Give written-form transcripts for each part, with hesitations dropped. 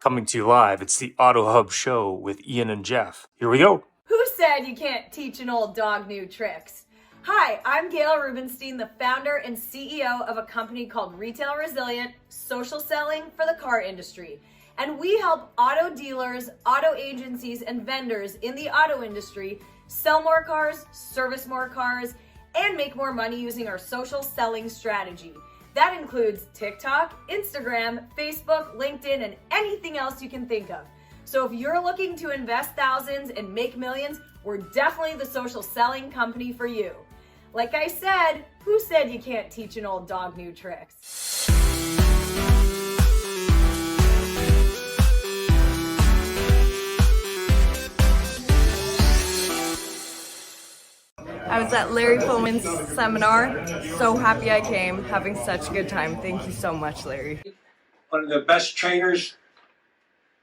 Coming to you live, it's the AutoHub show with Ian and Jeff. Here we go. Who said you can't teach an old dog new tricks? Hi, I'm Gail Rubenstein, the founder and CEO of a company called Retail Resilient, social selling for the car industry. And we help auto dealers, auto agencies, and vendors in the auto industry sell more cars, service more cars, and make more money using our social selling strategy. That includes TikTok, Instagram, Facebook, LinkedIn, and anything else you can think of. So if you're looking to invest thousands and make millions, we're definitely the social selling company for you. Like I said, who said you can't teach an old dog new tricks? I was at Larry Pullman's seminar. So happy I came, having such a good time. Thank you so much, Larry. One of the best trainers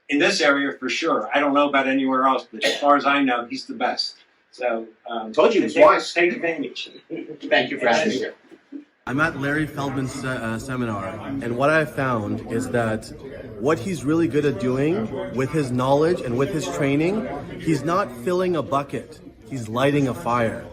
in this area for sure. I don't know about anywhere else, but as far as I know, he's the best. So, told you twice. Take advantage. Thank you for having me here. I'm at Larry Feldman's seminar, and what I found is that what he's really good at doing with his knowledge and with his training, he's not filling a bucket, he's lighting a fire.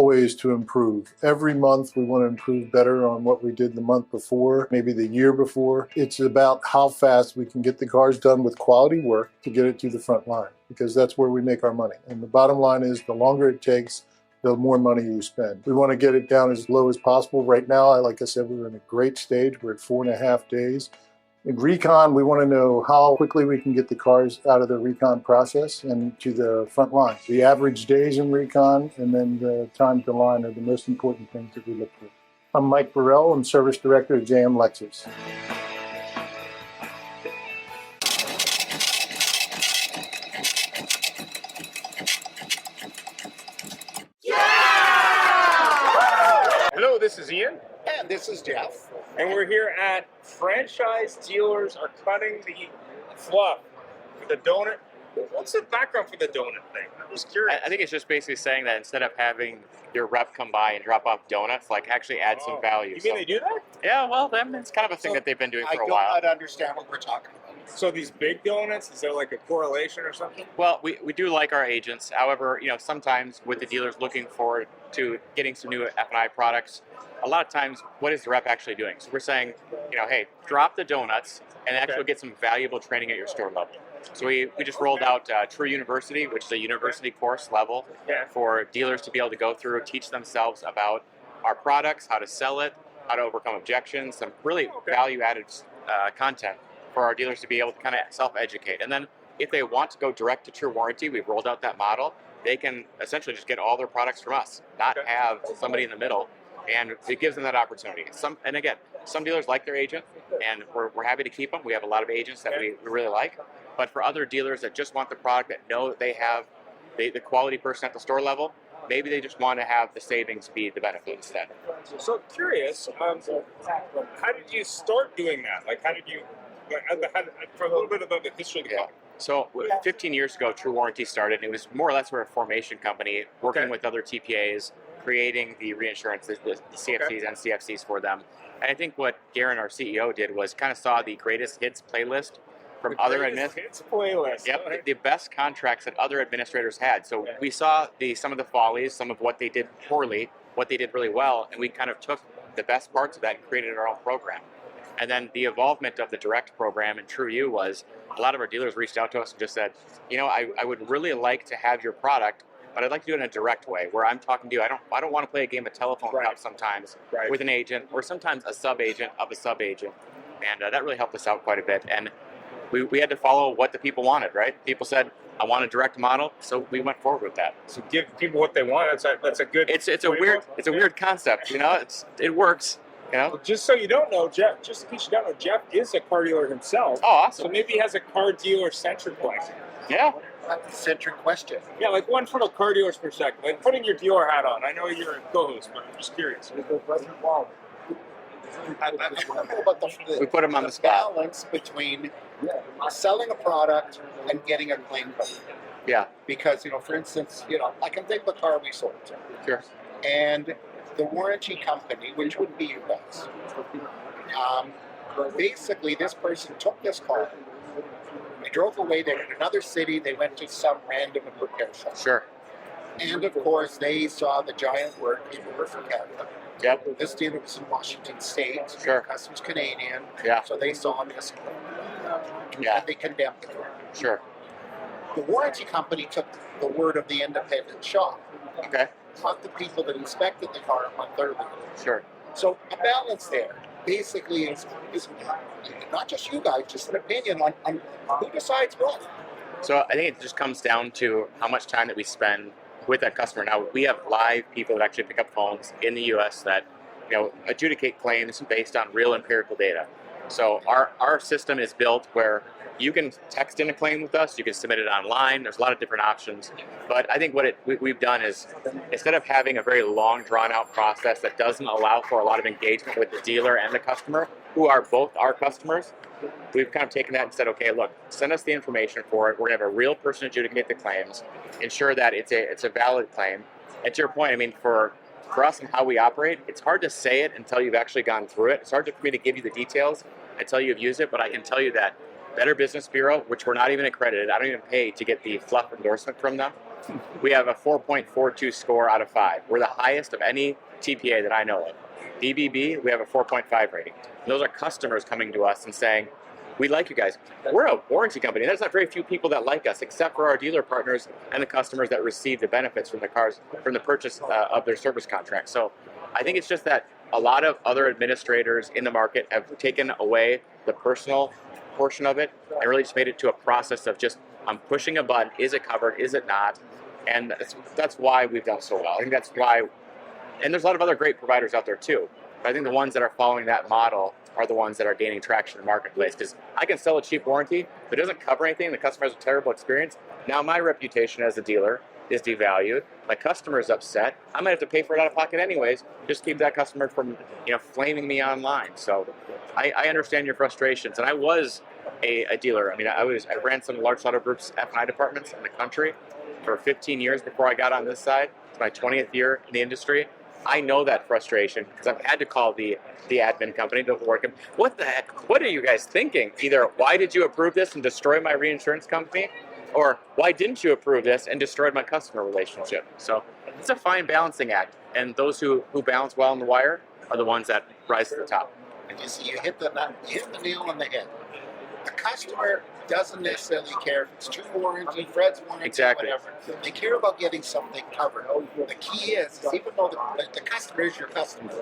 Ways to improve. Every month we want to improve better on what we did the month before, maybe the year before. It's about how fast we can get the cars done with quality work to get it to the front line, because that's where we make our money. And the bottom line is the longer it takes, the more money you spend. We want to get it down as low as possible. Right now, like I said, we're in a great stage. We're at 4.5 days. In recon, we want to know how quickly we can get the cars out of the recon process and to the front line. The average days in recon and then the time to line are the most important things that we look for. I'm Mike Burrell. I'm Service Director at JM Lexus. Hello, this is Ian. And this is Jeff. And we're here at Franchise Dealers Are Cutting the Fluff for the donut. What's the background for the donut thing? I'm just curious. I think it's just basically saying that instead of having your rep come by and drop off donuts, like actually add some value. You mean they do that? Yeah, well, it's kind of a thing that they've been doing for a while. I don't understand what we're talking about. So these big donuts, is there like a correlation or something? Well, we do like our agents. However, sometimes with the dealers looking forward to getting some new F&I products, a lot of times, what is the rep actually doing? So we're saying, hey, drop the donuts and actually get some valuable training at your store level. So we just rolled out TruWarranty, which is a university course level for dealers to be able to go through, teach themselves about our products, how to sell it, how to overcome objections, some really value-added content for our dealers to be able to kind of self-educate. And then if they want to go direct to TruWarranty, we've rolled out that model. They can essentially just get all their products from us, not have somebody in the middle. And it gives them that opportunity. Some dealers like their agent, and we're happy to keep them. We have a lot of agents that we really like. But for other dealers that just want the product, that know that they have the quality person at the store level, maybe they just want to have the savings be the benefit instead. So curious, how did you start doing that? Like, how did you, for a little bit about the history of the company? So 15 years ago, TruWarranty started, and it was more or less we're a formation company working with other TPAs, creating the reinsurance, the CFCs and CFCs for them. And I think what Garen, our CEO, did was kind of saw the greatest hits playlist from other administrators. Yep, the best contracts that other administrators had. So we saw some of the follies, some of what they did poorly, what they did really well, and we kind of took the best parts of that and created our own program. And then the evolvement of the direct program and TruU was a lot of our dealers reached out to us and just said, I would really like to have your product, but I'd like to do it in a direct way where I'm talking to you. I don't want to play a game of telephone cup sometimes with an agent or sometimes a sub-agent of a sub-agent. And that really helped us out quite a bit. And we had to follow what the people wanted, right? People said, I want a direct model, so we went forward with that. So give people what they want. That's a good. It's a weird concept, it works. Well, just so you don't know, Jeff, just in case you don't know, Jeff is a car dealer himself. Oh, awesome. So maybe he has a car dealer-centric question. Yeah. That's a centric question. Yeah, like one from a car dealer's perspective. Like putting your dealer hat on. I know you're a co-host, but I'm just curious. We put him on the spot. Balance between selling a product and getting a claim covered. Yeah. Because, for instance, I can think of the car we sold. Sure. And the warranty company, which would be you guys, Basically, this person took this car, they drove away, they were in another city, they went to some random repair shop. Sure. And of course, they saw the giant work in from Canada. Yep. This dealer was in Washington State. Sure. Customs Canadian. Yeah. So they saw this. Yeah. And they condemned it. Sure. The warranty company took the word of the independent shop. Okay. Not the people that inspected the car on their level. Sure. So a balance there basically is not just you guys, just an opinion on who decides what. So I think it just comes down to how much time that we spend with that customer. Now, we have live people that actually pick up phones in the U.S. that, adjudicate claims based on real empirical data. So our system is built where you can text in a claim with us, you can submit it online, there's a lot of different options. But I think what we've done is, instead of having a very long, drawn-out process that doesn't allow for a lot of engagement with the dealer and the customer, who are both our customers, we've kind of taken that and said, okay, look, send us the information for it. We're going to have a real person adjudicate the claims, ensure that it's a valid claim. And to your point, I mean, for us and how we operate, it's hard to say it until you've actually gone through it. It's hard for me to give you the details until you've used it, but I can tell you that Better Business Bureau, which we're not even accredited, I don't even pay to get the fluff endorsement from them. We have a 4.42 score out of 5. We're the highest of any TPA that I know of. BBB, we have a 4.5 rating. And those are customers coming to us and saying, we like you guys. We're a warranty company. There's not very few people that like us, except for our dealer partners and the customers that receive the benefits from the cars, from the purchase of their service contract. So I think it's just that a lot of other administrators in the market have taken away the personal portion of it and really just made it to a process of just, I'm pushing a button, is it covered, is it not? And that's why we've done so well. I think that's why, and there's a lot of other great providers out there too, but I think the ones that are following that model are the ones that are gaining traction in the marketplace. Because I can sell a cheap warranty, if it doesn't cover anything, the customer has a terrible experience, now my reputation as a dealer is devalued, my customer is upset, I might have to pay for it out of pocket anyways, just keep that customer from flaming me online. So I understand your frustrations, and I was a dealer. I mean, I ran some large auto groups F&I departments in the country for 15 years before I got on this side. It's my 20th year in the industry. I know that frustration because I've had to call the admin company to work. What the heck? What are you guys thinking? Either why did you approve this and destroy my reinsurance company, or why didn't you approve this and destroyed my customer relationship? So it's a fine balancing act, and those who balance well on the wire are the ones that rise to the top. And you see, you hit the nail on the head. The customer doesn't necessarily care if it's TruWarranty, Fred's warranty, Exactly. whatever. They care about getting something covered. The key is even though the customer is your customer,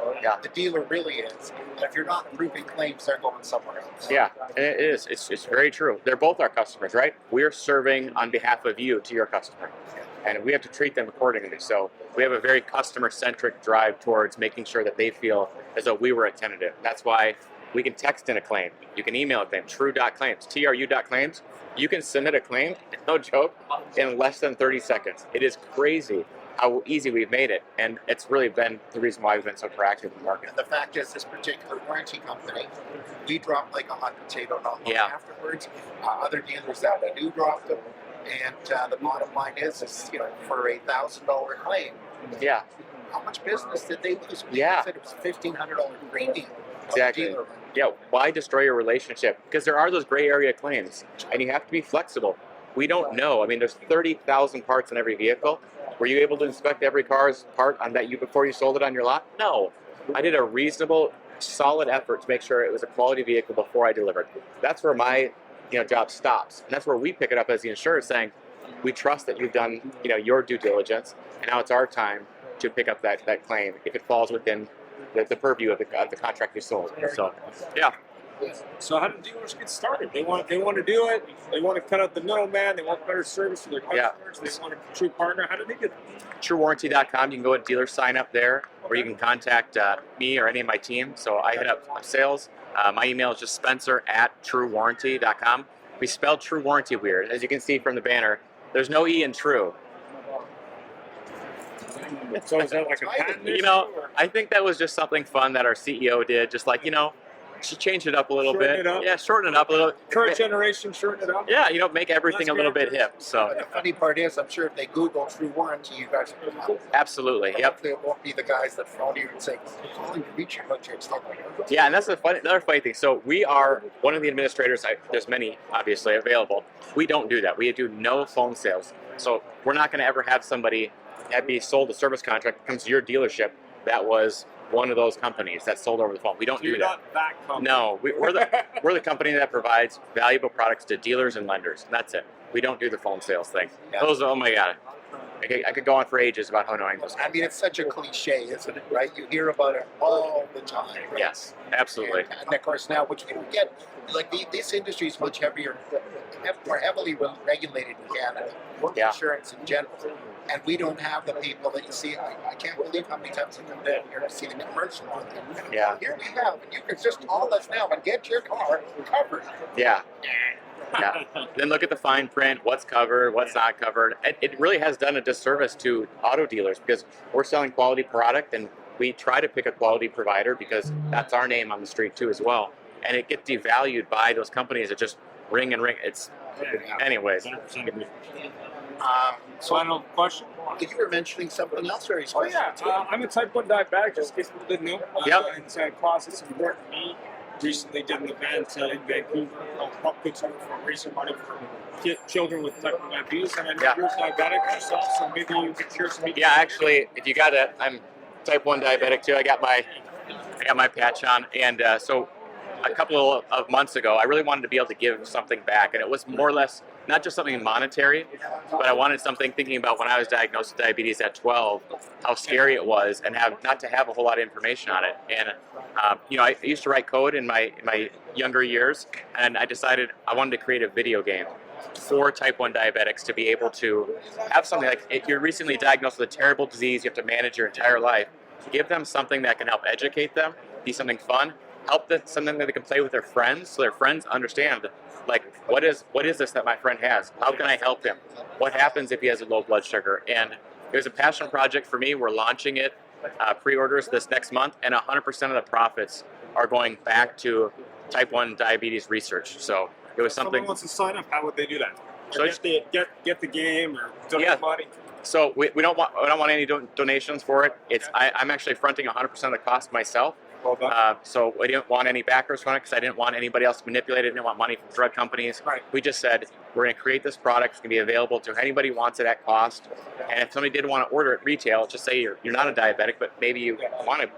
the dealer really is. And if you're not approving claims, they're going somewhere else. Yeah, and it is. It's very true. They're both our customers, right? We're serving on behalf of you to your customer, and we have to treat them accordingly. So we have a very customer-centric drive towards making sure that they feel as though we were attentive. That's why we can text in a claim. You can email a claim, true.claims, TRU.claims. You can submit a claim, no joke, in less than 30 seconds. It is crazy how easy we've made it, and it's really been the reason why we've been so proactive in the market. And the fact is, this particular warranty company, we dropped like a hot potato not long afterwards. Other dealers that we knew dropped them, and the bottom line is for a $1,000 claim, how much business did they lose? They said it was a $1,500 premium. Exactly. Yeah, why destroy your relationship? Because there are those gray area claims, and you have to be flexible. We don't know. I mean, there's 30,000 parts in every vehicle. Were you able to inspect every car's part on that before you sold it on your lot? No. I did a reasonable, solid effort to make sure it was a quality vehicle before I delivered. That's where my job stops, and that's where we pick it up as the insurer, saying, we trust that you've done your due diligence, and now it's our time to pick up that claim if it falls within the purview of the contract you sold. So, yeah. So how do dealers get started? They want to do it. They want to cut out the middleman. They want better service for their customers. They want a true partner. How do they get that? TruWarranty.com. You can go to dealer sign up there, or you can contact me or any of my team. So I hit up sales. My email is just Spencer@TruWarranty.com. We spelled True Warranty weird. As you can see from the banner, there's no E in True. So is that like a patent issue? I think that was just something fun that our CEO did. Just like, Just change it up a little Shorten bit. it up. Yeah, shorten it up a little. Current generation, shorten it up. Yeah, make everything That's a little great. bit hip. So But the funny part is, I'm sure if they Google TruWarranty, you guys will come out. absolutely, yep. Hopefully it won't be the guys that phone you and say, calling to reach your budget, stuff like that. Yeah, and that's another funny thing. So we are one of the administrators. There's many, obviously, available. We don't do that. We do no phone sales. So we're not going to ever have somebody that be sold a service contract that comes to your dealership that was one of those companies that sold over the phone. We don't do You're that. not that company. No, we're the company that provides valuable products to dealers and lenders. That's it. We don't do the phone sales thing. Yeah. Those, oh my God. I could go on for ages about how annoying those I mean, it's such a cliche, isn't it, right? You hear about it all the time. Right? Yes, absolutely. And of course now, which we don't get, like this industry is much heavier, more heavily regulated in Canada, Yeah. insurance in general. And we don't have the people that you see. I can't believe how many times I come down here to see the commercial on there. Yeah. Here we have, and you can just call us now and get your car covered. Yeah. Yeah. Then look at the fine print, what's covered, what's not covered. It really has done a disservice to auto dealers because we're selling quality product and we try to pick a quality provider because that's our name on the street too as well. And it gets devalued by those companies that just ring and ring. It's, anyways. Final question. You were mentioning something else very Oh special. yeah, I'm a type 1 diabetic, just in case people didn't know. Yep. It's a process important to me. Recently did an event in Vancouver called Pup Good Time for raising money for children with type 1 diabetes. And I know Yeah. you're diabetic yourself, so maybe you could share some. Yeah, actually, if you got it, I'm type 1 diabetic too. I got my patch on. And so a couple of months ago, I really wanted to be able to give something back. And it was more or less not just something monetary, but I wanted something thinking about when I was diagnosed with diabetes at 12, how scary it was, and not to have a whole lot of information on it. And I used to write code in my younger years, and I decided I wanted to create a video game for type 1 diabetics to be able to have something like, if you're recently diagnosed with a terrible disease, you have to manage your entire life, give them something that can help educate them, be something fun, help them, something that they can play with their friends, so their friends understand, like, what is this that my friend has? How can I help him? What happens if he has a low blood sugar? And it was a passion project for me. We're launching it, pre-orders this next month, and 100% of the profits are going back to type 1 diabetes research. So it was If someone something. wants to sign up, how would they do that? So Or get the game or donate Yeah. money. So we don't want any donations for it. I'm actually fronting 100% of the cost myself. Well done. So we didn't want any backers from it because I didn't want anybody else to manipulate it. I didn't want money from drug companies. Right. We just said we're going to create this product. It's going to be available to anybody who wants it at cost. And if somebody did want to order it retail, just say you're not a diabetic, but maybe you want to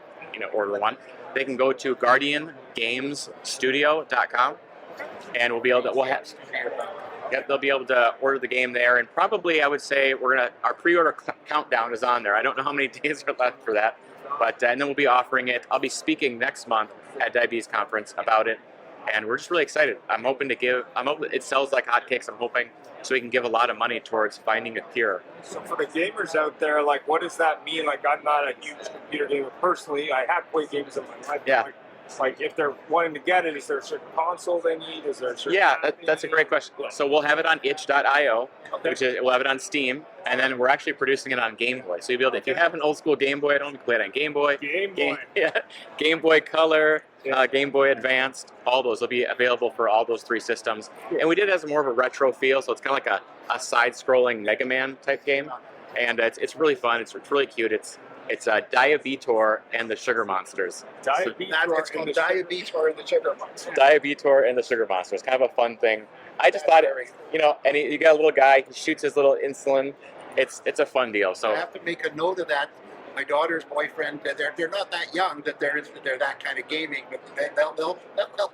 order one. They can go to GuardianGamesStudio.com, and they'll be able to order the game there. And probably I would say our pre-order countdown is on there. I don't know how many days are left for that. But and then we'll be offering it. I'll be speaking next month at Diabetes Conference about it, and we're just really excited. I'm hoping it sells like hotcakes. I'm hoping so we can give a lot of money towards finding a cure. So for the gamers out there, like, what does that mean? Like, I'm not a huge computer gamer personally. I have played games in my life. Yeah. Like, if they're wanting to get it, is there a certain console they need? Is there a certain That's a great question. So we'll have it on itch.io, Okay. we'll have it on Steam, and then we're actually producing it on Game Boy. So you'll be able to, if you have an old school Game Boy, I don't play it on Game Boy. Game Boy Color, Game Boy Advanced, all those will be available for all those 3 systems. And we did it as more of a retro feel, so it's kind of like a side-scrolling Mega Man type game, and it's really fun. It's really cute. It's Diabetor and the Sugar Monsters. It's called Diabetor and the Sugar Monsters. Diabetor and the Sugar Monsters. Kind of a fun thing. I just thought, and you got a little guy, he shoots his little insulin. It's a fun deal. So I have to make a note of that. My daughter's boyfriend, they're not that young that they're that kind of gaming, but they'll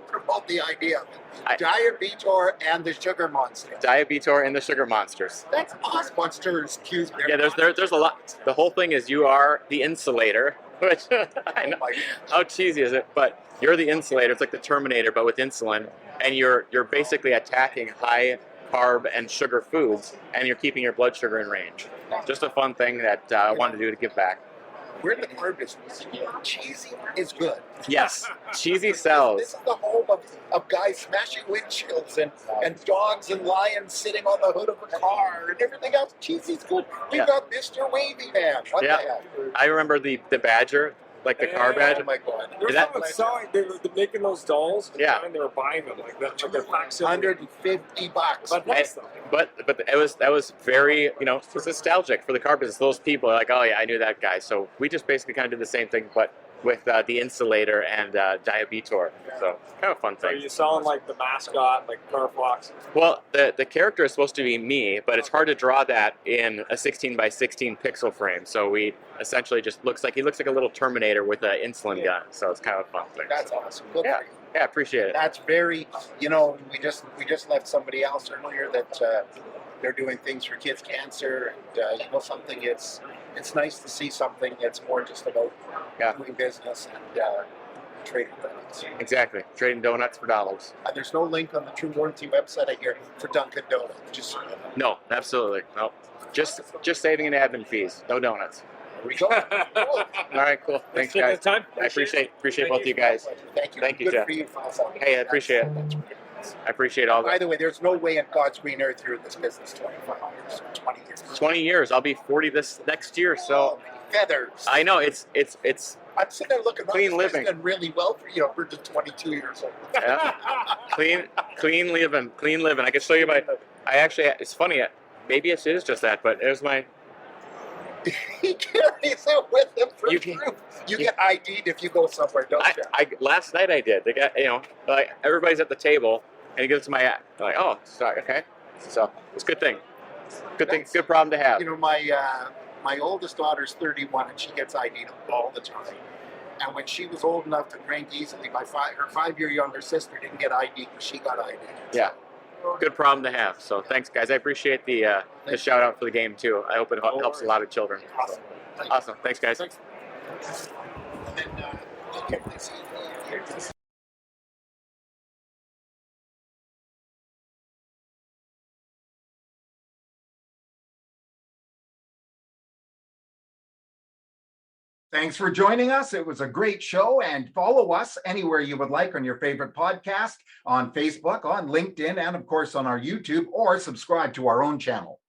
promote the idea of it. Diabetor and the Sugar Monsters. Diabetor and the Sugar Monsters. That's awesome. Monsters, excuse me. Yeah, there's a lot. The whole thing is you are the insulator, which I know, how cheesy is it? But you're the insulator. It's like the Terminator, but with insulin, and you're basically attacking high carb and sugar foods, and you're keeping your blood sugar in range. Just a fun thing that I wanted to do to give back. We're in the car business. Cheesy is good. Yes, cheesy This sells. is the home of guys smashing windshields and dogs and lions sitting on the hood of a car and everything else. Cheesy's good. We've got Mr. Wavy Man. What the Yeah, hell? I remember the Badger. like the car badge. Oh my God. There was Is that- someone selling, they were making those dolls, and Yeah. they were buying them like that, like they're facsimile. $150. But nice though. But that was very, you know, it was nostalgic for the car business. Those people are like, oh yeah, I knew that guy. So we just basically kind of did the same thing, but with the insulator and Diabetor. So kind of a fun So thing. you selling like the mascot, like Carfox? Well, the character is supposed to be me, but it's hard to draw that in a 16 by 16 pixel frame. So we essentially just he looks like a little Terminator with an insulin gun. So it's kind of a fun thing. That's awesome. Good Yeah. for you. Yeah, appreciate it. That's very, you know, we just left somebody else earlier that they're doing things for kids' cancer, and you know, something. It's nice to see something that's more just about doing business and trading donuts. Exactly. Trading donuts for dollars. There's no link on the TruWarranty website I hear for Dunkin' Donuts. Just No, absolutely. No. Just saving in admin fees. No donuts. there we go. Cool. All right, cool. Thanks, Take the guys. time. I appreciate Thank both of you guys. Thank you. Thank you, Good Jeff. for you, Fossil. Hey, I appreciate it. I appreciate all By that. the way, there's no way in God's green earth you're in this business 25 years, 20 years. 20 years. I'll be 40 this next year. So Oh, feathers. I know it's I'm sitting there looking. Clean "Oh, this living. guy's done really well for, you know, we're just 22 years old. yeah, clean living. I can show you my. I actually. It's funny. Maybe it is just that, but there's my. He carries it with him for You proof. can- You get ID'd if you go somewhere, don't you? I last night I did. They got, you know, like everybody's at the table and he gives it to my app. I'm like, oh, sorry, okay. So it's a good thing. Good thing. Good problem to have. You know, my oldest daughter's 31 and she gets ID'd all the time. And when she was old enough to drink easily, her 5-year younger sister didn't get ID'd, but she got ID'd. Yeah. Good problem to have. So thanks, guys. I appreciate the shout out for the game too. I hope it helps a lot of children. Awesome. Awesome. Thanks, guys. And then, okay, let's see. Thanks for joining us. It was a great show, and follow us anywhere you would like on your favorite podcast, on Facebook, on LinkedIn, and of course on our YouTube, or subscribe to our own channel.